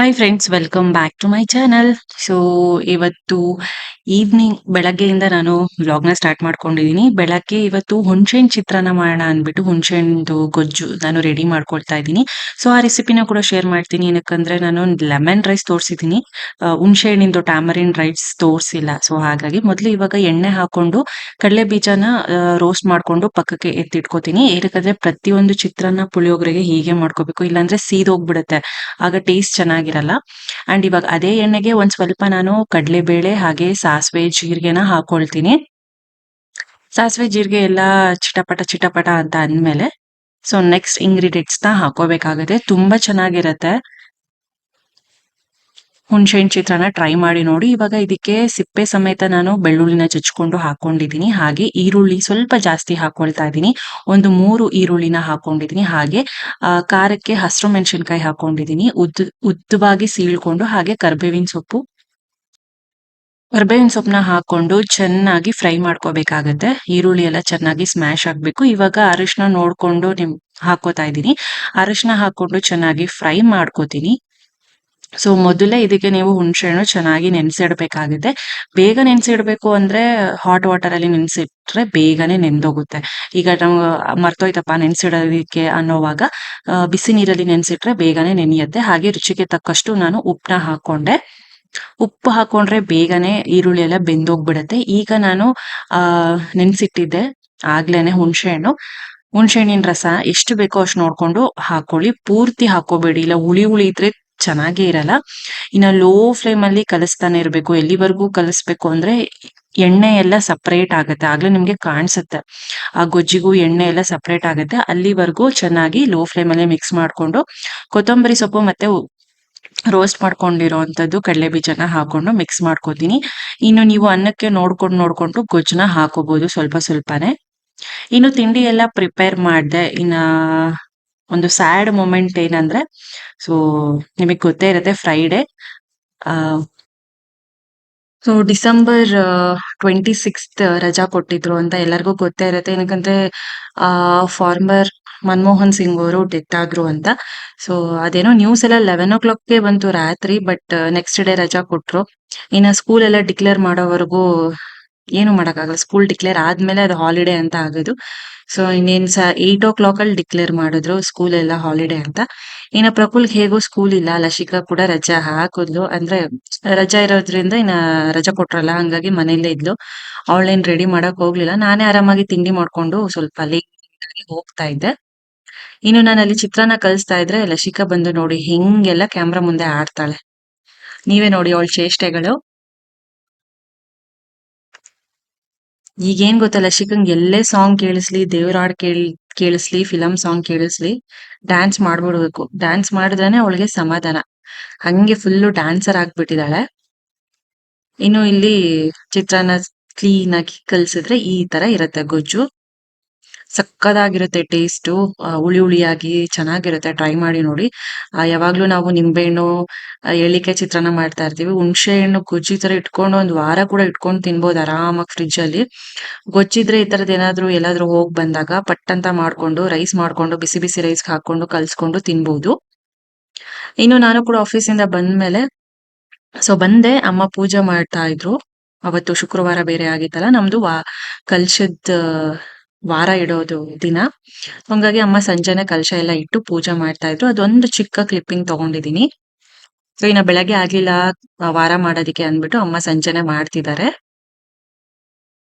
Hi friends, welcome back to my channel. So ಇವತ್ತು evening ಬೆಳಗ್ಗೆಯಿಂದ ನಾನು ವ್ಲಾಗ್ನ ಸ್ಟಾರ್ಟ್ ಮಾಡ್ಕೊಂಡಿದ್ದೀನಿ. ಬೆಳಗ್ಗೆ ಇವತ್ತು ಹುಣಸೆಹಣ್ಣು ಚಿತ್ರಾನ್ನ ಮಾಡೋಣ ಅಂದ್ಬಿಟ್ಟು ಹುಣಸೆಹಣ್ಣು ಗೊಜ್ಜು ನಾನು ರೆಡಿ ಮಾಡ್ಕೊಳ್ತಾ ಇದ್ದೀನಿ. ಸೊ ಆ ರೆಸಿಪಿನ ಕೂಡ ಶೇರ್ ಮಾಡ್ತೀನಿ. ಏನಕ್ಕಂದ್ರೆ ನಾನು ಲೆಮನ್ ರೈಸ್ ತೋರಿಸಿದ್ದೀನಿ, ಹುಣಸೆಹಣ್ಣಿಂದು ಟ್ಯಾಮರಿನ್ ರೈಸ್ ತೋರಿಸಿಲ್ಲ. ಸೊ ಹಾಗಾಗಿ ಮೊದಲು ಇವಾಗ ಎಣ್ಣೆ ಹಾಕೊಂಡು ಕಡಲೆ ಬೀಜನ ರೋಸ್ಟ್ ಮಾಡ್ಕೊಂಡು ಪಕ್ಕಕ್ಕೆ ಎತ್ತಿಟ್ಕೋತೀನಿ. ಏನಕ್ಕಂದ್ರೆ ಪ್ರತಿಯೊಂದು ಚಿತ್ರಾನ್ನ ಪುಳಿಯೋಗರೆಗೆ ಹೀಗೆ ಮಾಡ್ಕೋಬೇಕು, ಇಲ್ಲಾಂದ್ರೆ ಸೀದೋಗ್ಬಿಡುತ್ತೆ, ಆಗ ಟೇಸ್ಟ್ ಚೆನ್ನಾಗಿರಲ್ಲ. ಅಂಡ್ ಇವಾಗ ಅದೇ ಎಣ್ಣೆಗೆ ಒಂದ್ ಸ್ವಲ್ಪ ನಾನು ಕಡಲೆಬೇಳೆ ಹಾಗೆ ಸಾಸಿವೆ ಜೀರಿಗೆನ ಹಾಕೊಳ್ತೀನಿ. ಸಾಸಿವೆ ಜೀರಿಗೆ ಎಲ್ಲ ಚಿಟಪಟ ಚಿಟಪಟ ಅಂತ ಅಂದ್ಮೇಲೆ ಸೊ ನೆಕ್ಸ್ಟ್ ಇಂಗ್ರೀಡಿಯೆಂಟ್ಸ್ ನ ಹಾಕೋಬೇಕಾಗುತ್ತೆ. ತುಂಬಾ ಚೆನ್ನಾಗಿರತ್ತೆ ಹುಣಸೆಹಣ್ಣು ಚಿತ್ರಾನ್ನ, ಟ್ರೈ ಮಾಡಿ ನೋಡಿ. ಇವಾಗ ಇದಕ್ಕೆ ಸಿಪ್ಪೆ ಸಮೇತ ನಾನು ಬೆಳ್ಳುಳ್ಳಿನ ಚಚ್ಕೊಂಡು ಹಾಕೊಂಡಿದ್ದೀನಿ. ಹಾಗೆ ಈರುಳ್ಳಿ ಸ್ವಲ್ಪ ಜಾಸ್ತಿ ಹಾಕೊಳ್ತಾ ಇದ್ದೀನಿ. ಒಂದು 3 ಈರುಳ್ಳಿನ ಹಾಕೊಂಡಿದ್ದೀನಿ. ಹಾಗೆ ಖಾರಕ್ಕೆ ಹಸಿರು ಮೆಣಸಿನ್ಕಾಯಿ ಹಾಕೊಂಡಿದ್ದೀನಿ, ಉದ್ದವಾಗಿ ಸೀಳ್ಕೊಂಡು. ಹಾಗೆ ಕರ್ಬೇವಿನ ಸೊಪ್ಪನ್ನ ಹಾಕೊಂಡು ಚೆನ್ನಾಗಿ ಫ್ರೈ ಮಾಡ್ಕೋಬೇಕಾಗತ್ತೆ. ಈರುಳ್ಳಿ ಎಲ್ಲ ಚೆನ್ನಾಗಿ ಸ್ಮ್ಯಾಶ್ ಆಗ್ಬೇಕು. ಇವಾಗ ಅರಿಶಿನ ನೋಡ್ಕೊಂಡು ಹಾಕೋತಾ ಇದ್ದೀನಿ. ಅರಿಶಿನ ಹಾಕೊಂಡು ಚೆನ್ನಾಗಿ ಫ್ರೈ ಮಾಡ್ಕೋತೀನಿ. ಸೊ ಮೊದಲೇ ಇದಕ್ಕೆ ನೀವು ಹುಣಸೆಹಣ್ಣು ಚೆನ್ನಾಗಿ ನೆನೆಸಿಡ್ಬೇಕಾಗುತ್ತೆ. ಬೇಗ ನೆನೆಸಿಡ್ಬೇಕು ಅಂದ್ರೆ ಹಾಟ್ ವಾಟರ್ ಅಲ್ಲಿ ನೆನೆಸಿಟ್ರೆ ಬೇಗನೆ ನೆಂದೋಗುತ್ತೆ. ಈಗ ನಾವು ಮರ್ತೋಯ್ತಪ್ಪ ನೆನೆಸಿಡೋದಕ್ಕೆ ಅನ್ನೋವಾಗ ಬಿಸಿ ನೀರಲ್ಲಿ ನೆನೆಸಿಟ್ರೆ ಬೇಗನೆ ನೆನೆಯುತ್ತೆ. ಹಾಗೆ ರುಚಿಗೆ ತಕ್ಕಷ್ಟು ನಾನು ಉಪ್ಪನ್ನ ಹಾಕೊಂಡೆ. ಉಪ್ಪು ಹಾಕೊಂಡ್ರೆ ಬೇಗನೆ ಈರುಳ್ಳಿ ಎಲ್ಲ ಬೆಂದೋಗ್ಬಿಡತ್ತೆ. ಈಗ ನಾನು ನೆನೆಸಿಟ್ಟಿದ್ದೆ ಆಗ್ಲೇನೆ ಹುಣಸೆಹಣ್ಣಿನ ರಸ ಎಷ್ಟು ಬೇಕೋ ಅಷ್ಟು ನೋಡ್ಕೊಂಡು ಹಾಕೊಳ್ಳಿ. ಪೂರ್ತಿ ಹಾಕೋಬೇಡಿ, ಇಲ್ಲ ಹುಳಿ ಹುಳಿ ಇದ್ರೆ ಚೆನ್ನಾಗೇ ಇರಲ್ಲ. ಇನ್ನ ಲೋ ಫ್ಲೇಮ್ ಅಲ್ಲಿ ಕಲಿಸ್ತಾನೆ ಇರ್ಬೇಕು. ಎಲ್ಲಿವರೆಗೂ ಕಲಿಸ್ಬೇಕು ಅಂದ್ರೆ ಎಣ್ಣೆ ಎಲ್ಲ ಸಪರೇಟ್ ಆಗತ್ತೆ, ಆಗ್ಲೇ ನಿಮ್ಗೆ ಕಾಣಿಸುತ್ತೆ ಆ ಗೊಜ್ಜಿಗೂ ಎಣ್ಣೆ ಎಲ್ಲ ಸಪರೇಟ್ ಆಗತ್ತೆ. ಅಲ್ಲಿವರೆಗೂ ಚೆನ್ನಾಗಿ ಲೋ ಫ್ಲೇಮ್ ಅಲ್ಲೇ ಮಿಕ್ಸ್ ಮಾಡ್ಕೊಂಡು ಕೊತ್ತಂಬರಿ ಸೊಪ್ಪು ಮತ್ತೆ ರೋಸ್ಟ್ ಮಾಡ್ಕೊಂಡಿರೋಂಥದ್ದು ಕಡಲೆ ಬೀಜನ ಹಾಕೊಂಡು ಮಿಕ್ಸ್ ಮಾಡ್ಕೋತೀನಿ. ಇನ್ನು ನೀವು ಅನ್ನಕ್ಕೆ ನೋಡ್ಕೊಂಡು ಗೊಜ್ಜನ್ನ ಹಾಕೋಬಹುದು ಸ್ವಲ್ಪ ಸ್ವಲ್ಪನೇ. ಇನ್ನು ತಿಂಡಿ ಎಲ್ಲ ಪ್ರಿಪೇರ್ ಮಾಡ್ದೆ. ಇನ್ನ ಒಂದು ಸ್ಯಾಡ್ ಮೂಮೆಂಟ್ ಏನಂದ್ರೆ, ಸೊ ನಿಮಗ್ ಗೊತ್ತೇ ಇರುತ್ತೆ, ಫ್ರೈಡೆ ಸೊ ಡಿಸೆಂಬರ್ 26th ರಜಾ ಕೊಟ್ಟಿದ್ರು ಅಂತ ಎಲ್ಲರಿಗೂ ಗೊತ್ತೇ ಇರುತ್ತೆ. ಏನಕ್ಕಂದ್ರೆ ಫಾರ್ಮರ್ ಮನಮೋಹನ್ ಸಿಂಗ್ ಅವರು ಡೆತ್ ಆದ್ರು ಅಂತ. ಸೊ ಅದೇನೋ ನ್ಯೂಸ್ ಎಲ್ಲ 11 o'clockಗೆ ಬಂತು ರಾತ್ರಿ, ಬಟ್ ನೆಕ್ಸ್ಟ್ ಡೇ ರಜಾ ಕೊಟ್ರು. ಇನ್ನ ಸ್ಕೂಲ್ ಎಲ್ಲ ಡಿಕ್ಲೇರ್ ಮಾಡೋವರೆಗೂ ಏನು ಮಾಡಕ್ಕಾಗಲ್ಲ. ಸ್ಕೂಲ್ ಡಿಕ್ಲೇರ್ ಆದ್ಮೇಲೆ ಅದು ಹಾಲಿಡೇ ಅಂತ ಆಗೋದು. ಸೊ ಇನ್ನೇನ್ 8 o'clock ಅಲ್ಲಿ ಡಿಕ್ಲೇರ್ ಮಾಡಿದ್ರು ಸ್ಕೂಲ್ ಎಲ್ಲ ಹಾಲಿಡೇ ಅಂತ. ಇನ್ನ ಪ್ರಫುಲ್ಗೆ ಹೇಗೂ ಸ್ಕೂಲ್ ಇಲ್ಲ, ಲಶಿಕಾ ಕೂಡ ರಜಾ ಹಾಕಿದ್ಲು. ಅಂದ್ರೆ ರಜಾ ಇರೋದ್ರಿಂದ ಇನ್ನ ರಜಾ ಕೊಟ್ರಲ್ಲ, ಹಂಗಾಗಿ ಮನೇಲೇ ಇದ್ಲು. ಅವಳೇನ್ ರೆಡಿ ಮಾಡಕ್ ಹೋಗ್ಲಿಲ್ಲ. ನಾನೇ ಆರಾಮಾಗಿ ತಿಂಡಿ ಮಾಡ್ಕೊಂಡು ಸ್ವಲ್ಪ ಲೇಟ್ ಆಗಿ ಹೋಗ್ತಾ ಇದ್ದೆ. ಇನ್ನು ನಾನು ಅಲ್ಲಿ ಚಿತ್ರಾನ್ನ ಕಲಿಸ್ತಾ ಇದ್ರೆ ಲಶಿಕಾ ಬಂದು ನೋಡಿ ಹಿಂಗೆಲ್ಲ ಕ್ಯಾಮ್ರಾ ಮುಂದೆ ಆಡ್ತಾಳೆ. ನೀವೇ ನೋಡಿ ಅವಳ ಚೇಷ್ಟೆಗಳು. ಈಗೇನ್ ಗೊತ್ತಾ, ಲಸಿಕಂಗ್ ಎಲ್ಲೇ ಸಾಂಗ್ ಕೇಳಿಸ್ಲಿ, ದೇವ್ರ ಹಾಡ್ ಕೇಳಿಸ್ಲಿ, ಫಿಲಂ ಸಾಂಗ್ ಕೇಳಿಸ್ಲಿ, ಡ್ಯಾನ್ಸ್ ಮಾಡ್ಬಿಡ್ಬೇಕು. ಡ್ಯಾನ್ಸ್ ಮಾಡಿದ್ರೇನೆ ಅವಳಿಗೆ ಸಮಾಧಾನ. ಹಂಗೆ ಫುಲ್ಲು ಡ್ಯಾನ್ಸರ್ ಆಗ್ಬಿಟ್ಟಿದಾಳೆ. ಇನ್ನು ಇಲ್ಲಿ ಚಿತ್ರಾನ್ನ ಕ್ಲೀನ್ ಆಗಿ ಕಲ್ಸಿದ್ರೆ ಈ ತರ ಇರತ್ತೆ ಗೊಜ್ಜು. ಸಕ್ಕದಾಗಿರುತ್ತೆ ಟೇಸ್ಟು, ಹುಳಿ ಹುಳಿಯಾಗಿ ಚೆನ್ನಾಗಿರುತ್ತೆ. ಟ್ರೈ ಮಾಡಿ ನೋಡಿ. ಯಾವಾಗ್ಲೂ ನಾವು ನಿಂಬೆಹಣ್ಣು, ಎಳ್ಳಿಕಾಯಿ ಚಿತ್ರಾನ್ನ ಮಾಡ್ತಾ ಇರ್ತೀವಿ. ಹುಣಸೆ ಹಣ್ಣು ಗೊಜ್ಜು ಈ ತರ ಇಟ್ಕೊಂಡು 1 ವಾರ ಕೂಡ ಇಟ್ಕೊಂಡು ತಿನ್ಬೋದು ಆರಾಮಾಗಿ ಫ್ರಿಡ್ಜ್ ಅಲ್ಲಿ. ಗೊಜ್ಜಿದ್ರೆ ಈ ತರದ್ ಏನಾದ್ರು ಎಲ್ಲಾದ್ರೂ ಹೋಗ್ ಬಂದಾಗ ಪಟ್ ಅಂತ ಮಾಡ್ಕೊಂಡು ರೈಸ್ ಮಾಡ್ಕೊಂಡು ಬಿಸಿ ಬಿಸಿ ರೈಸ್ಗೆ ಹಾಕೊಂಡು ಕಲ್ಸ್ಕೊಂಡು ತಿನ್ಬೋದು. ಇನ್ನು ನಾನು ಕೂಡ ಆಫೀಸಿಂದ ಬಂದ್ಮೇಲೆ ಬಂದೆ, ಅಮ್ಮ ಪೂಜೆ ಮಾಡ್ತಾ ಇದ್ರು. ಅವತ್ತು ಶುಕ್ರವಾರ ಬೇರೆ ಆಗಿತ್ತಲ್ಲ, ನಮ್ದು ಕಲ್ಶದ್ ವಾರ ಇಡೋದು ದಿನ. ಹಂಗಾಗಿ ಅಮ್ಮ ಸಂಜೆನೆ ಕಲಶ ಎಲ್ಲ ಇಟ್ಟು ಪೂಜೆ ಮಾಡ್ತಾ ಇದ್ರು. ಅದೊಂದು ಚಿಕ್ಕ ಕ್ಲಿಪ್ಪಿಂಗ್ ತಗೊಂಡಿದೀನಿ. ಸೊ ಇನ್ನ ಬೆಳಗ್ಗೆ ಆಗ್ಲಿಲ್ಲ ವಾರ ಮಾಡೋದಿಕ್ಕೆ ಅಂದ್ಬಿಟ್ಟು ಅಮ್ಮ ಸಂಜೆನೆ ಮಾಡ್ತಿದ್ದಾರೆ.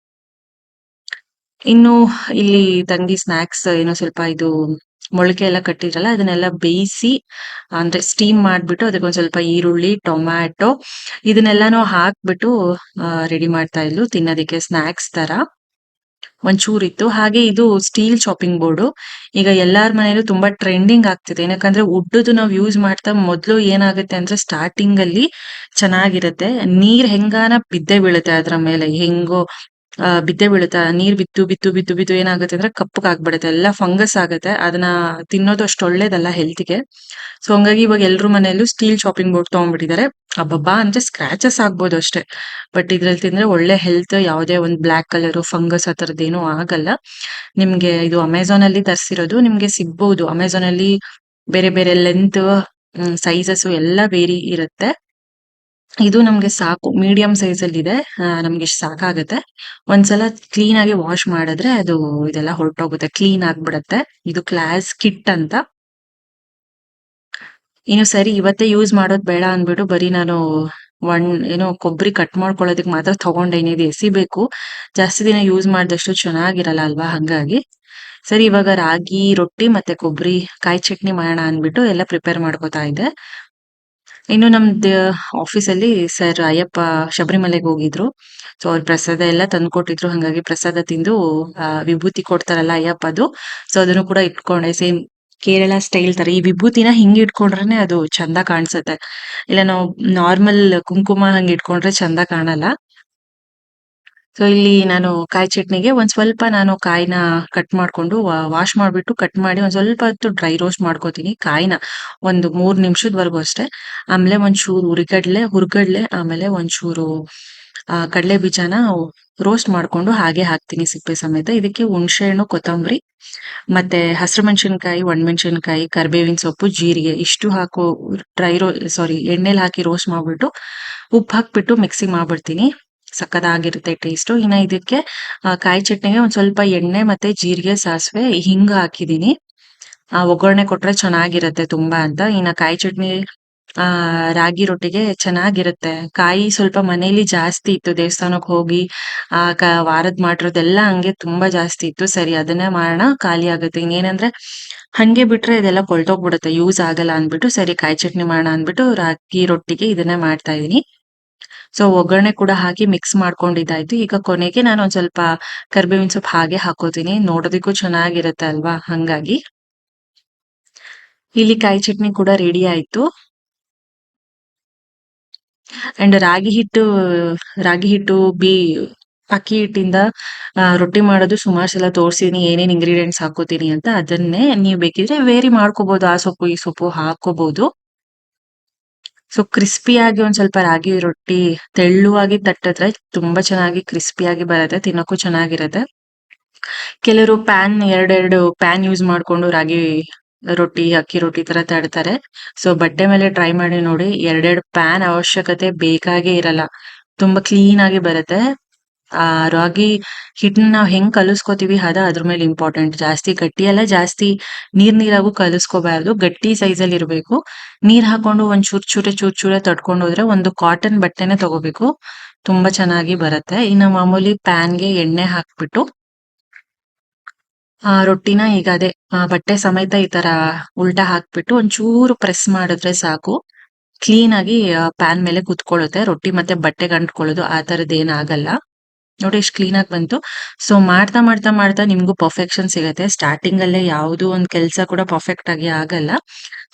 ಇನ್ನು ಇಲ್ಲಿ ತಂಗಿ ಸ್ನಾಕ್ಸ್ ಏನೋ ಸ್ವಲ್ಪ ಇದು ಮೊಳಕೆ ಎಲ್ಲ ಕಟ್ಟಿದ್ರಲ್ಲ, ಅದನ್ನೆಲ್ಲ ಬೇಯಿಸಿ ಅಂದ್ರೆ ಸ್ಟೀಮ್ ಮಾಡ್ಬಿಟ್ಟು ಅದಕ್ಕೊಂದ್ ಸ್ವಲ್ಪ ಈರುಳ್ಳಿ, ಟೊಮ್ಯಾಟೊ ಇದನ್ನೆಲ್ಲಾನು ಹಾಕ್ಬಿಟ್ಟು ರೆಡಿ ಮಾಡ್ತಾ ಇದ್ಲು ತಿನ್ನೋದಿಕ್ಕೆ ಸ್ನಾಕ್ಸ್ ತರ. ಒಂಚೂರಿತ್ತು. ಹಾಗೆ ಇದು ಸ್ಟೀಲ್ ಚಾಪಿಂಗ್ ಬೋರ್ಡು. ಈಗ ಎಲ್ಲಾರ್ ಮನೇಲೂ ತುಂಬಾ ಟ್ರೆಂಡಿಂಗ್ ಆಗ್ತಿದೆ. ಏನಕ್ಕಂದ್ರೆ ವುಡ್ದು ನಾವು ಯೂಸ್ ಮಾಡ್ತಾ ಮೊದ್ಲು ಏನಾಗುತ್ತೆ ಅಂದ್ರೆ ಸ್ಟಾರ್ಟಿಂಗ್ ಅಲ್ಲಿ ಚೆನ್ನಾಗಿರುತ್ತೆ. ನೀರ್ ಹೆಂಗಾನ ಬಿದ್ದೇ ಬೀಳುತ್ತೆ ಅದ್ರ ಮೇಲೆ, ಹೆಂಗೋ ಬಿದ್ದೇ ಬೀಳುತ್ತೆ. ನೀರ್ ಬಿದ್ದು ಬಿದ್ದು ಬಿದ್ದು ಬಿದ್ದು ಏನಾಗುತ್ತೆ ಅಂದ್ರೆ ಕಪ್ಪಗಾಗ್ಬಿಡುತ್ತೆ, ಎಲ್ಲ ಫಂಗಸ್ ಆಗುತ್ತೆ. ಅದನ್ನ ತಿನ್ನೋದು ಅಷ್ಟು ಒಳ್ಳೇದಲ್ಲ ಹೆಲ್ತ್‌ಗೆ. ಸೊ ಹಂಗಾಗಿ ಇವಾಗ ಎಲ್ರ ಮನೆಯಲ್ಲೂ ಸ್ಟೀಲ್ ಚಾಪಿಂಗ್ ಬೋರ್ಡ್ ತಗೊಂಡ್ಬಿಟ್ಟಿದ್ದಾರೆ. ಅಬ್ಬಬ್ಬಾ ಅಂದ್ರೆ ಸ್ಕ್ರಾಚಸ್ ಆಗ್ಬೋದು ಅಷ್ಟೇ, ಬಟ್ ಇದ್ರಲ್ಲಿ ತಿಂದ್ರೆ ಒಳ್ಳೆ ಹೆಲ್ತ್. ಯಾವುದೇ ಒಂದು ಬ್ಲಾಕ್ ಕಲರ್ ಫಂಗಸ್ ಆ ತರದ್ದೇನು ಆಗಲ್ಲ. ನಿಮ್ಗೆ ಇದು ಅಮೆಝಾನ್ ಅಲ್ಲಿ ತರಿಸಿರೋದು, ನಿಮ್ಗೆ ಸಿಗ್ಬಹುದು ಅಮೆಝಾನ್ ಅಲ್ಲಿ ಬೇರೆ ಬೇರೆ ಲೆಂತ್ ಸೈಜಸ್ ಎಲ್ಲ ವೇರಿ ಇರುತ್ತೆ. ಇದು ನಮ್ಗೆ ಸಾಕು, ಮೀಡಿಯಂ ಸೈಜ್ ಅಲ್ಲಿ ಇದೆ. ನಮ್ಗೆ ಇಷ್ಟು ಸಾಕಾಗತ್ತೆ. ಒಂದ್ಸಲ ಕ್ಲೀನ್ ಆಗಿ ವಾಶ್ ಮಾಡಿದ್ರೆ ಅದು ಇದೆಲ್ಲ ಹೊರಟೋಗುತ್ತೆ, ಕ್ಲೀನ್ ಆಗ್ಬಿಡತ್ತೆ. ಇದು ಕ್ಲಾಸ್ ಕಿಟ್ ಅಂತ. ಇನ್ನು ಸರಿ ಇವತ್ತೇ ಯೂಸ್ ಮಾಡೋದ್ ಬೇಡ ಅಂದ್ಬಿಟ್ಟು ಬರೀ ನಾನು ಏನೋ ಕೊಬ್ಬರಿ ಕಟ್ ಮಾಡ್ಕೊಳ್ಳೋದಕ್ಕೆ ಮಾತ್ರ ತಗೊಂಡೇನಿ. ಇದು ಎಸಿಬೇಕು, ಜಾಸ್ತಿ ದಿನ ಯೂಸ್ ಮಾಡಿದಷ್ಟು ಚೆನ್ನಾಗಿರಲ್ಲ ಅಲ್ವಾ, ಹಂಗಾಗಿ ಸರಿ ಇವಾಗ ರಾಗಿ ರೊಟ್ಟಿ ಮತ್ತೆ ಕೊಬ್ಬರಿ ಕಾಯಿ ಚಟ್ನಿ ಮಾಡೋಣ ಅಂದ್ಬಿಟ್ಟು ಎಲ್ಲ ಪ್ರಿಪೇರ್ ಮಾಡ್ಕೊತಾ ಇದ್ದೆ. ಇನ್ನು ನಮ್ದು ಆಫೀಸಲ್ಲಿ ಸರ್ ಅಯ್ಯಪ್ಪ ಶಬರಿಮಲೆಗೆ ಹೋಗಿದ್ರು. ಸೊ ಅವ್ರ ಪ್ರಸಾದ ಎಲ್ಲ ತಂದ್ಕೊಟ್ಟಿದ್ರು. ಹಂಗಾಗಿ ಪ್ರಸಾದ ತಿಂದು ವಿಭೂತಿ ಕೊಡ್ತಾರಲ್ಲ ಅಯ್ಯಪ್ಪದು, ಸೊ ಅದನ್ನು ಕೂಡ ಇಟ್ಕೊಂಡೆ. ಸೇಮ್ ಕೇರಳ ಸ್ಟೈಲ್ ತರ ಈ ವಿಭೂತಿನ ಹಿಂಗ್ ಇಟ್ಕೊಂಡ್ರೇನೆ ಅದು ಚಂದ ಕಾಣಿಸುತ್ತೆ. ಇಲ್ಲ ನಾವು ನಾರ್ಮಲ್ ಕುಂಕುಮ ಹಂಗ್ ಇಟ್ಕೊಂಡ್ರೆ ಚಂದ ಕಾಣಲ್ಲ. ಸೊ ಇಲ್ಲಿ ನಾನು ಕಾಯಿ ಚಟ್ನಿಗೆ ಒಂದ್ ಸ್ವಲ್ಪ ನಾನು ಕಾಯಿನ ಕಟ್ ಮಾಡ್ಕೊಂಡು ವಾಶ್ ಮಾಡ್ಬಿಟ್ಟು ಕಟ್ ಮಾಡಿ ಒಂದ್ ಸ್ವಲ್ಪ ಹೊತ್ತು ಡ್ರೈ ರೋಸ್ಟ್ ಮಾಡ್ಕೋತೀನಿ ಕಾಯಿನ, ಒಂದು 3 ನಿಮಿಷದವರೆಗೂ ಅಷ್ಟೇ. ಆಮೇಲೆ ಒಂಚೂರು ಹುರ್ಗಡ್ಲೆ ಆಮೇಲೆ ಒಂಚೂರು ಕಡಲೆ ಬೀಜನ ರೋಸ್ಟ್ ಮಾಡ್ಕೊಂಡು ಹಾಗೆ ಹಾಕ್ತೀನಿ ಸಿಪ್ಪೆ ಸಮೇತ. ಇದಕ್ಕೆ ಹುಣಸೆ ಹಣ್ಣು, ಕೊತ್ತಂಬರಿ ಮತ್ತೆ ಹಸಿರು ಮೆಣಸಿನಕಾಯಿ, ಒಣಮೆಣಸಿನಕಾಯಿ, ಕರಿಬೇವಿನ ಸೊಪ್ಪು, ಜೀರಿಗೆ ಇಷ್ಟು ಹಾಕೋ ಎಣ್ಣೆಲಿ ಹಾಕಿ ರೋಸ್ಟ್ ಮಾಡ್ಬಿಟ್ಟು ಉಪ್ಪು ಹಾಕ್ಬಿಟ್ಟು ಮಿಕ್ಸಿ ಮಾಡ್ಬಿಡ್ತೀನಿ. ಸಕ್ಕತ್ತಾಗಿರುತ್ತೆ ಟೇಸ್ಟ್. ಇನ್ನ ಇದಕ್ಕೆ ಕಾಯಿ ಚಟ್ನಿಗೆ ಒಂದ್ ಸ್ವಲ್ಪ ಎಣ್ಣೆ ಮತ್ತೆ ಜೀರಿಗೆ, ಸಾಸಿವೆ, ಹಿಂಗ್ ಹಾಕಿದೀನಿ. ಒಗ್ಗರಣೆ ಕೊಟ್ರೆ ಚೆನ್ನಾಗಿರತ್ತೆ ತುಂಬಾ ಅಂತ. ಇನ್ನ ಕಾಯಿ ಚಟ್ನಿ ರಾಗಿ ರೊಟ್ಟಿಗೆ ಚೆನ್ನಾಗಿರುತ್ತೆ. ಕಾಯಿ ಸ್ವಲ್ಪ ಮನೇಲಿ ಜಾಸ್ತಿ ಇತ್ತು, ದೇವಸ್ಥಾನಕ್ ಹೋಗಿ ವಾರದ್ ಮಾಡಿರೋದೆಲ್ಲ ಹಂಗೆ ತುಂಬಾ ಜಾಸ್ತಿ ಇತ್ತು. ಸರಿ ಅದನ್ನೇ ಮಾಡೋಣ, ಖಾಲಿ ಆಗುತ್ತೆ. ಇನ್ನೇನಂದ್ರೆ ಹಂಗೆ ಬಿಟ್ರೆ ಇದೆಲ್ಲ ಕೊಳ್ತೋಗ್ಬಿಡುತ್ತೆ, ಯೂಸ್ ಆಗಲ್ಲ ಅಂದ್ಬಿಟ್ಟು ಸರಿ ಕಾಯಿ ಚಟ್ನಿ ಮಾಡೋಣ ಅಂದ್ಬಿಟ್ಟು ರಾಗಿ ರೊಟ್ಟಿಗೆ ಇದನ್ನೇ ಮಾಡ್ತಾ ಇದೀನಿ. ಸೊ ಒಗ್ಗರಣೆ ಕೂಡ ಹಾಕಿ ಮಿಕ್ಸ್ ಮಾಡ್ಕೊಂಡಿದ್ದಾಯ್ತು. ಈಗ ಕೊನೆಗೆ ನಾನು ಒಂದ್ ಸ್ವಲ್ಪ ಕರಿಬೇವಿನ ಸೊಪ್ಪು ಹಾಗೆ ಹಾಕೋತೀನಿ, ನೋಡೋದಿಕ್ಕೂ ಚೆನ್ನಾಗಿರುತ್ತೆ ಅಲ್ವಾ, ಹಂಗಾಗಿ. ಇಲ್ಲಿ ಕಾಯಿ ಚಟ್ನಿ ಕೂಡ ರೆಡಿ ಆಯ್ತು. ಅಂಡ್ ರಾಗಿ ಹಿಟ್ಟು ಅಕ್ಕಿ ಹಿಟ್ಟಿಂದ ರೊಟ್ಟಿ ಮಾಡೋದು ಸುಮಾರು ಸಲ ತೋರ್ಸಿದೀನಿ, ಏನೇನ್ ಇಂಗ್ರೀಡಿಯೆಂಟ್ಸ್ ಹಾಕೋತೀನಿ ಅಂತ. ಅದನ್ನೇ ನೀವ್ ಬೇಕಿದ್ರೆ ವೇರಿ ಮಾಡ್ಕೋಬಹುದು, ಆ ಸೊಪ್ಪು ಈ ಸೊಪ್ಪು ಹಾಕೋಬಹುದು. ಸೊ ಕ್ರಿಸ್ಪಿಯಾಗಿ ಒಂದ್ ಸ್ವಲ್ಪ ರಾಗಿ ರೊಟ್ಟಿ ತೆಳ್ಳುವಾಗಿ ತಟ್ಟಿದ್ರೆ ತುಂಬಾ ಚೆನ್ನಾಗಿ ಕ್ರಿಸ್ಪಿಯಾಗಿ ಬರುತ್ತೆ, ತಿನ್ನಕ್ಕೂ ಚೆನ್ನಾಗಿರುತ್ತೆ. ಕೆಲವರು ಎರಡೆರಡು ಪ್ಯಾನ್ ಯೂಸ್ ಮಾಡ್ಕೊಂಡು ರಾಗಿ ರೊಟ್ಟಿ, ಅಕ್ಕಿ ರೊಟ್ಟಿ ತರ ತಡ್ತಾರೆ. ಸೊ ಬಟ್ಟೆ ಮೇಲೆ ಟ್ರೈ ಮಾಡಿ ನೋಡಿ, ಎರಡೆರಡು ಪ್ಯಾನ್ ಅವಶ್ಯಕತೆ ಬೇಕಾಗೇ ಇರಲ್ಲ, ತುಂಬಾ ಕ್ಲೀನ್ ಆಗಿ ಬರುತ್ತೆ. ರಾಗಿ ಹಿಟ್ಟನ್ನ ನಾವ್ ಹೆಂಗ್ ಕಲಿಸ್ಕೊತೀವಿ ಅದ್ರ ಮೇಲೆ ಇಂಪಾರ್ಟೆಂಟ್. ಜಾಸ್ತಿ ಗಟ್ಟಿ ಅಲ್ಲ, ಜಾಸ್ತಿ ನೀರಾಗೂ ಕಲಿಸ್ಕೋಬಾರ್ದು, ಗಟ್ಟಿ ಸೈಜ್ ಅಲ್ಲಿ ಇರ್ಬೇಕು. ನೀರ್ ಹಾಕೊಂಡು ಒಂದ್ ಚೂರೆ ತಡ್ಕೊಂಡು ಹೋದ್ರೆ ಒಂದು ಕಾಟನ್ ಬಟ್ಟೆನೆ ತಗೋಬೇಕು, ತುಂಬಾ ಚೆನ್ನಾಗಿ ಬರುತ್ತೆ. ಇನ್ನು ಮಾಮೂಲಿ ಪ್ಯಾನ್ಗೆ ಎಣ್ಣೆ ಹಾಕ್ಬಿಟ್ಟು ರೊಟ್ಟಿನ ಈಗ ಅದೇ ಬಟ್ಟೆ ಸಮೇತ ಈ ತರ ಉಲ್ಟಾ ಹಾಕ್ಬಿಟ್ಟು ಒಂಚೂರು ಪ್ರೆಸ್ ಮಾಡಿದ್ರೆ ಸಾಕು, ಕ್ಲೀನ್ ಆಗಿ ಪ್ಯಾನ್ ಮೇಲೆ ಕುತ್ಕೊಳ್ಳುತ್ತೆ. ರೊಟ್ಟಿ ಮತ್ತೆ ಬಟ್ಟೆಗೆ ಅಂಟ್ಕೊಳ್ಳೋದು ಆ ತರದ್ ಏನ್ ಆಗಲ್ಲ. ನೋಡಿ ಎಷ್ಟು ಕ್ಲೀನ್ ಆಗಿ ಬಂತು. ಸೊ ಮಾಡ್ತಾ ಮಾಡ್ತಾ ಮಾಡ್ತಾ ನಿಮ್ಗೂ ಪರ್ಫೆಕ್ಷನ್ ಸಿಗತ್ತೆ. ಸ್ಟಾರ್ಟಿಂಗ್ ಅಲ್ಲೇ ಯಾವ್ದು ಒಂದ್ ಕೆಲ್ಸ ಕೂಡ ಪರ್ಫೆಕ್ಟ್ ಆಗಿ ಆಗಲ್ಲ.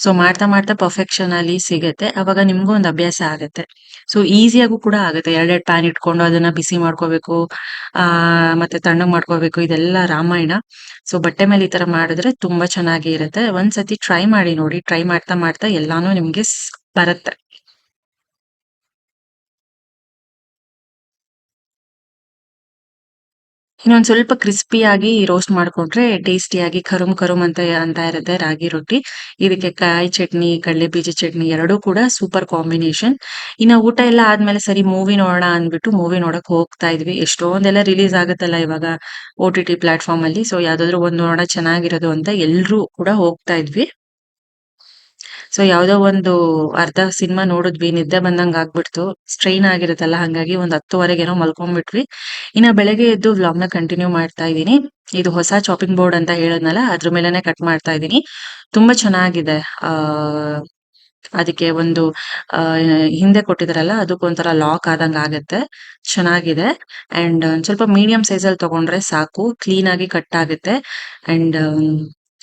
ಸೊ ಮಾಡ್ತಾ ಮಾಡ್ತಾ ಪರ್ಫೆಕ್ಷನ್ ಅಲ್ಲಿ ಸಿಗತ್ತೆ, ಅವಾಗ ನಿಮ್ಗೂ ಒಂದ್ ಅಭ್ಯಾಸ ಆಗತ್ತೆ. ಸೊ ಈಸಿಯಾಗೂ ಕೂಡ ಆಗುತ್ತೆ. ಎರಡೆರಡು ಪ್ಯಾನ್ ಇಟ್ಕೊಂಡು ಅದನ್ನ ಬಿಸಿ ಮಾಡ್ಕೋಬೇಕು, ಆ ಮತ್ತೆ ತಣ್ಣಗ್ ಮಾಡ್ಕೋಬೇಕು, ಇದೆಲ್ಲ ರಾಮಾಯಣ. ಸೊ ಬಟ್ಟೆ ಮೇಲೆ ಈ ತರ ಮಾಡಿದ್ರೆ ತುಂಬಾ ಚೆನ್ನಾಗಿ ಇರುತ್ತೆ. ಒಂದ್ಸತಿ ಟ್ರೈ ಮಾಡಿ ನೋಡಿ, ಟ್ರೈ ಮಾಡ್ತಾ ಮಾಡ್ತಾ ಎಲ್ಲಾನು ನಿಮ್ಗೆ ಬರುತ್ತೆ. ಇನ್ನೊಂದ್ ಸ್ವಲ್ಪ ಕ್ರಿಸ್ಪಿಯಾಗಿ ರೋಸ್ಟ್ ಮಾಡ್ಕೊಂಡ್ರೆ ಟೇಸ್ಟಿಯಾಗಿ ಕರುಮ್ ಅಂತ ಇರುತ್ತೆ ರಾಗಿ ರೊಟ್ಟಿ. ಇದಕ್ಕೆ ಕಾಯಿ ಚಟ್ನಿ, ಕಡಲೆ ಬೀಜ ಚಟ್ನಿ ಎರಡೂ ಕೂಡ ಸೂಪರ್ ಕಾಂಬಿನೇಷನ್. ಇನ್ನ ಊಟ ಎಲ್ಲ ಆದ್ಮೇಲೆ ಸರಿ ಮೂವಿ ನೋಡೋಣ ಅಂದ್ಬಿಟ್ಟು ಮೂವಿ ನೋಡಕ್ ಹೋಗ್ತಾ ಇದ್ವಿ. ಎಷ್ಟೊಂದೆಲ್ಲ ರಿಲೀಸ್ ಆಗುತ್ತಲ್ಲ ಇವಾಗ OTT ಪ್ಲಾಟ್ಫಾರ್ಮ್ ಅಲ್ಲಿ. ಸೊ ಯಾವ್ದಾದ್ರು ಒಂದ್ ನೋಡೋಣ ಚೆನ್ನಾಗಿರೋದು ಅಂತ ಎಲ್ರೂ ಕೂಡ ಹೋಗ್ತಾ ಇದ್ವಿ. ಸೊ ಯಾವ್ದೋ ಒಂದು ಅರ್ಧ ಸಿನಿಮಾ ನೋಡಿದ್ವಿ, ನಿದ್ದೆ ಬಂದಂಗ್ ಆಗ್ಬಿಡ್ತು. ಸ್ಟ್ರೈನ್ ಆಗಿರುತ್ತಲ್ಲ, ಹಂಗಾಗಿ ಒಂದ್ 10:30 ಮಲ್ಕೊಂಡ್ಬಿಟ್ವಿ. ಇನ್ನ ಬೆಳಗ್ಗೆ ಎದ್ದು ವ್ಲಾಗ್ ನ ಕಂಟಿನ್ಯೂ ಮಾಡ್ತಾ ಇದೀನಿ. ಇದು ಹೊಸ ಚಾಪಿಂಗ್ ಬೋರ್ಡ್ ಅಂತ ಹೇಳದ್ನಲ್ಲ, ಅದ್ರ ಮೇಲೆನೆ ಕಟ್ ಮಾಡ್ತಾ ಇದೀನಿ. ತುಂಬಾ ಚೆನ್ನಾಗಿದೆ. ಆ ಅದಕ್ಕೆ ಒಂದು ಹಿಂದೆ ಕೊಟ್ಟಿದಾರಲ್ಲ, ಅದಕ್ಕೊಂಥರ ಲಾಕ್ ಆದಂಗ ಆಗತ್ತೆ, ಚೆನ್ನಾಗಿದೆ. ಅಂಡ್ ಒಂದ್ ಸ್ವಲ್ಪ ಮೀಡಿಯಂ ಸೈಜ್ ಅಲ್ಲಿ ತಗೊಂಡ್ರೆ ಸಾಕು, ಕ್ಲೀನ್ ಆಗಿ ಕಟ್ ಆಗುತ್ತೆ. ಅಂಡ್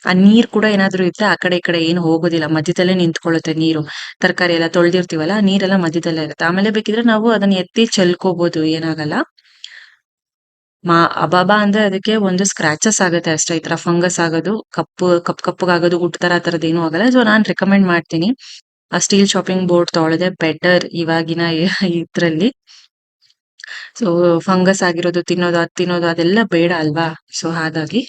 ಆ ನೀರ್ ಕೂಡ ಏನಾದ್ರು ಇದ್ರೆ ಆ ಕಡೆ ಈ ಕಡೆ ಏನು ಹೋಗೋದಿಲ್ಲ, ಮಧ್ಯದಲ್ಲೇ ನಿಂತ್ಕೊಳ್ಳುತ್ತೆ ನೀರು. ತರಕಾರಿ ಎಲ್ಲ ತೊಳ್ದಿರ್ತೀವಲ್ಲ, ನೀರೆಲ್ಲ ಮಧ್ಯದಲ್ಲೇ ಇರುತ್ತೆ. ಆಮೇಲೆ ಬೇಕಿದ್ರೆ ನಾವು ಅದನ್ನ ಎತ್ತಿ ಚೆಲ್ಕೋಬಹುದು, ಏನಾಗಲ್ಲ. ಅಬಾಬಾ ಅಂದ್ರೆ ಅದಕ್ಕೆ ಒಂದು ಸ್ಕ್ರಾಚಸ್ ಆಗುತ್ತೆ ಅಷ್ಟೇ, ಈ ತರ ಫಂಗಸ್ ಆಗೋದು, ಕಪ್ಪಗಾಗೋದು, ತರ ಆ ತರದ್ ಏನೂ ಆಗಲ್ಲ. ಸೊ ನಾನ್ ರೆಕಮೆಂಡ್ ಮಾಡ್ತೀನಿ ಆ ಸ್ಟೀಲ್ ಶಾಪಿಂಗ್ ಬೋರ್ಡ್ ತೊಗೊಳೋದೇ ಬೆಟರ್ ಇವಾಗಿನ ಇದ್ರಲ್ಲಿ. ಸೊ ಫಂಗಸ್ ಆಗಿರೋದು, ತಿನ್ನೋದು ಅದೆಲ್ಲ ಬೇಡ ಅಲ್ವಾ, ಸೊ ಹಾಗಾಗಿ.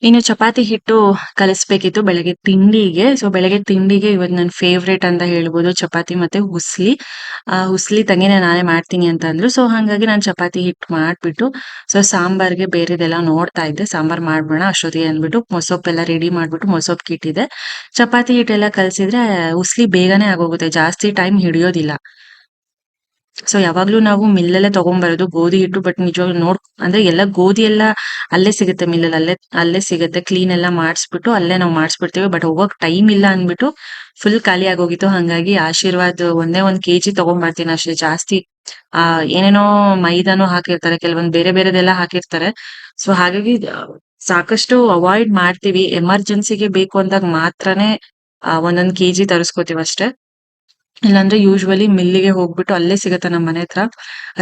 ಇನ್ನು ಚಪಾತಿ ಹಿಟ್ಟು ಕಲಿಸ್ಬೇಕಿತ್ತು ಬೆಳಗ್ಗೆ ತಿಂಡಿಗೆ. ಸೊ ಬೆಳಗ್ಗೆ ತಿಂಡಿಗೆ ಇವತ್ತು ನನ್ನ ಫೇವ್ರೇಟ್ ಅಂತ ಹೇಳ್ಬೋದು ಚಪಾತಿ ಮತ್ತೆ ಹುಸ್ಲಿ. ಹುಸ್ಲಿ ತಂಗಿನೇ ನಾನೇ ಮಾಡ್ತೀನಿ ಅಂತ ಅಂದ್ರು. ಸೊ ಹಾಗಾಗಿ ನಾನು ಚಪಾತಿ ಹಿಟ್ಟು ಮಾಡ್ಬಿಟ್ಟು ಸಾಂಬಾರ್ಗೆ ಬೇರೆದೆಲ್ಲ ನೋಡ್ತಾ ಇದ್ದೆ. ಸಾಂಬಾರ್ ಮಾಡ್ಬಿಡೋಣ ಅಷ್ಟೊತ್ತಿಗೆ ಅಂದ್ಬಿಟ್ಟು ಮೊಸೊಪ್ಪೆಲ್ಲ ರೆಡಿ ಮಾಡ್ಬಿಟ್ಟು ಮೊಸೊಪ್ಪಿಗೆ ಇಟ್ಟಿದ್ದೆ. ಚಪಾತಿ ಹಿಟ್ಟೆಲ್ಲ ಕಲಸಿದ್ರೆ ಹುಸ್ಲಿ ಬೇಗನೆ ಆಗೋಗುತ್ತೆ. ಜಾಸ್ತಿ ಟೈಮ್ ಹಿಡಿಯೋದಿಲ್ಲ. ಸೊ ಯಾವಾಗ್ಲೂ ನಾವು ಮಿಲ್ಲಲ್ಲೇ ತಗೊಂಬರೋದು ಗೋಧಿ ಹಿಟ್ಟು. ಬಟ್ ನಿಜವಾಗ್ಲೂ ಅಂದ್ರೆ ಎಲ್ಲ ಗೋಧಿ ಎಲ್ಲ ಅಲ್ಲೇ ಸಿಗುತ್ತೆ ಮಿಲ್ಲಲ್ಲಿ. ಅಲ್ಲೇ ಸಿಗುತ್ತೆ. ಕ್ಲೀನ್ ಎಲ್ಲ ಮಾಡಿಸ್ಬಿಟ್ಟು ಅಲ್ಲೇ ನಾವು ಮಾಡಿಸ್ಬಿಡ್ತೀವಿ. ಬಟ್ ಹೋಗಕ್ ಟೈಮ್ ಇಲ್ಲ ಅಂದ್ಬಿಟ್ಟು ಫುಲ್ ಖಾಲಿ ಆಗೋಗಿತ್ತು. ಹಂಗಾಗಿ ಆಶೀರ್ವಾದ್ ಒಂದೇ 1 ಕೆಜಿ ತಗೊಂಬರ್ತೀನಿ ಅಷ್ಟೇ. ಜಾಸ್ತಿ ಏನೇನೋ ಮೈದಾನು ಹಾಕಿರ್ತಾರೆ, ಕೆಲವೊಂದ್ ಬೇರೆ ಬೇರೆದೆಲ್ಲ ಹಾಕಿರ್ತಾರೆ. ಸೊ ಹಾಗಾಗಿ ಸಾಕಷ್ಟು ಅವಾಯ್ಡ್ ಮಾಡ್ತೀವಿ. ಎಮರ್ಜೆನ್ಸಿಗೆ ಬೇಕು ಅಂದಾಗ ಮಾತ್ರನೇ 1 ಕೆಜಿ ತರಿಸ್ಕೊತೀವಿ ಅಷ್ಟೇ. ಇಲ್ಲಾಂದ್ರೆ ಯೂಶುವಲಿ ಮಿಲ್ಲಿಗೆ ಹೋಗ್ಬಿಟ್ಟು ಅಲ್ಲೇ ಸಿಗುತ್ತೆ ನಮ್ಮ ಮನೆ ಹತ್ರ.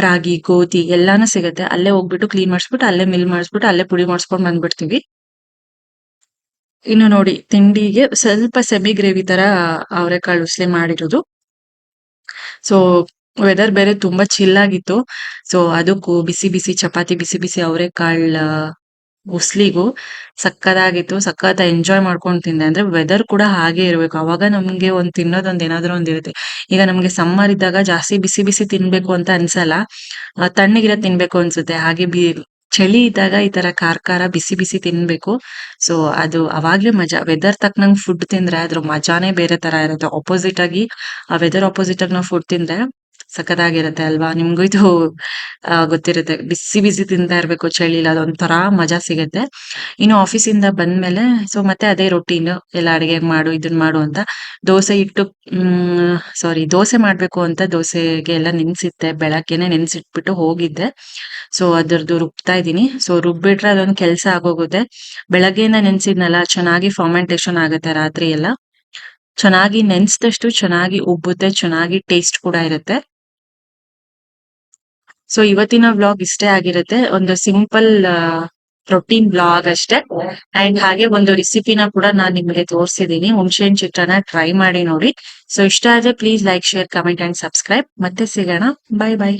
ರಾಗಿ, ಗೋಧಿ ಎಲ್ಲಾನು ಸಿಗುತ್ತೆ. ಅಲ್ಲೇ ಹೋಗ್ಬಿಟ್ಟು ಕ್ಲೀನ್ ಮಾಡಿಸ್ಬಿಟ್ಟು, ಅಲ್ಲೇ ಮಿಲ್ ಮಾಡಿಸ್ಬಿಟ್ಟು, ಅಲ್ಲೇ ಪುಡಿ ಮಾಡಿಸ್ಕೊಂಡ್ ಬಂದ್ಬಿಡ್ತೀವಿ. ಇನ್ನು ನೋಡಿ ತಿಂಡಿಗೆ ಸ್ವಲ್ಪ ಸೆಮಿ ಗ್ರೇವಿ ತರ ಅವರೆಕಾಳು ಉಸ್ಲಿ ಮಾಡಿರೋದು. ಸೊ ವೆದರ್ ಬೇರೆ ತುಂಬಾ ಚಿಲ್ ಆಗಿತ್ತು. ಸೊ ಅದಕ್ಕೂ ಬಿಸಿ ಬಿಸಿ ಚಪಾತಿ, ಬಿಸಿ ಬಿಸಿ ಅವರೆಕಾಳ್ ಉಸ್ಲಿಗೂ ಸಕ್ಕತ್ತಾಗಿತ್ತು. ಸಖತ್ ಎಂಜಾಯ್ ಮಾಡ್ಕೊಂಡ್ ತಿಂದೆ. ಅಂದ್ರೆ ವೆದರ್ ಕೂಡ ಹಾಗೆ ಇರ್ಬೇಕು. ಅವಾಗ ನಮ್ಗೆ ತಿನ್ನೋದೊಂದ್ ಏನಾದ್ರು ಇರುತ್ತೆ. ಈಗ ನಮ್ಗೆ ಸಮ್ಮರ್ ಇದ್ದಾಗ ಜಾಸ್ತಿ ಬಿಸಿ ಬಿಸಿ ತಿನ್ಬೇಕು ಅಂತ ಅನ್ಸಲ್ಲ. ತಣ್ಣಗಿರೋದ್ ತಿನ್ಬೇಕು ಅನ್ಸುತ್ತೆ. ಹಾಗೆ ಚಳಿ ಇದ್ದಾಗ ಈ ತರ ಖಾರ ಬಿಸಿ ಬಿಸಿ ತಿನ್ಬೇಕು. ಸೊ ಅದು ಅವಾಗ್ಲೇ ಮಜಾ. ವೆದರ್ ತಕ್ಕನಂಗ್ ಫುಡ್ ತಿಂದ್ರೆ ಅದ್ರ ಮಜಾನೇ ಬೇರೆ ತರ ಇರುತ್ತೆ. ಅಪೋಸಿಟ್ ಆಗಿ ವೆದರ್ ಅಪೋಸಿಟ್ ಆಗಿ ನಾವು ಫುಡ್ ತಿಂದ್ರೆ ಸಖತ್ತಾಗಿರುತ್ತೆ ಅಲ್ವಾ? ನಿಮ್ಗೂ ಇದು ಗೊತ್ತಿರುತ್ತೆ. ಬಿಸಿ ಬಿಸಿ ತಿಂತಾ ಇರ್ಬೇಕು ಚಳಿಲಿ. ಅದೊಂಥರ ಮಜಾ ಸಿಗುತ್ತೆ. ಇನ್ನು ಆಫೀಸಿಂದ ಬಂದ್ಮೇಲೆ ಮತ್ತೆ ಅದೇ ರೊಟೀನ್. ಎಲ್ಲ ಅಡಿಗೆ ಮಾಡು, ಇದನ್ ಮಾಡು ಅಂತ. ದೋಸೆ ಹಿಟ್ಟು ದೋಸೆ ಮಾಡ್ಬೇಕು ಅಂತ ದೋಸೆಗೆ ಎಲ್ಲ ನೆನ್ಸಿದ್ದೆ. ಬೆಳಗ್ಗೆನೆ ನೆನ್ಸಿಟ್ಬಿಟ್ಟು ಹೋಗಿದ್ದೆ. ಸೊ ಅದ್ರದ್ದು ರುಬ್ತಾ ಇದೀನಿ. ಸೊ ರುಬ್ಬಿಟ್ರೆ ಅದೊಂದ್ ಕೆಲ್ಸ ಆಗೋಗುತ್ತೆ. ಬೆಳಗ್ಗೆಯಿಂದ ನೆನ್ಸಿದ್ನಲ್ಲ, ಚೆನ್ನಾಗಿ ಫರ್ಮೆಂಟೇಶನ್ ಆಗುತ್ತೆ ರಾತ್ರಿ ಎಲ್ಲ. ಚೆನ್ನಾಗಿ ನೆನ್ಸಿದಷ್ಟು ಚೆನ್ನಾಗಿ ಉಬ್ಬುತ್ತೆ, ಚೆನ್ನಾಗಿ ಟೇಸ್ಟ್ ಕೂಡ ಇರುತ್ತೆ. ಸೊ ಇವತ್ತಿನ ವ್ಲಾಗ್ ಇಷ್ಟೇ ಆಗಿರುತ್ತೆ. ಒಂದು ಸಿಂಪಲ್ ರೊಟೀನ್ ವ್ಲಾಗ್ ಅಷ್ಟೇ. ಅಂಡ್ ಹಾಗೆ ಒಂದು ರೆಸಿಪಿನ ಕೂಡ ನಾನ್ ನಿಮ್ಗೆ ತೋರಿಸಿದೀನಿ. ಹುಣಸೆ ಹಣ್ಣ್ ಚಿತ್ರಾನ್ನ ಟ್ರೈ ಮಾಡಿ ನೋಡಿ. ಸೊ ಇಷ್ಟ ಆದ್ರೆ please like, share, comment and subscribe. ಮತ್ತೆ ಸಿಗೋಣ. Bye bye.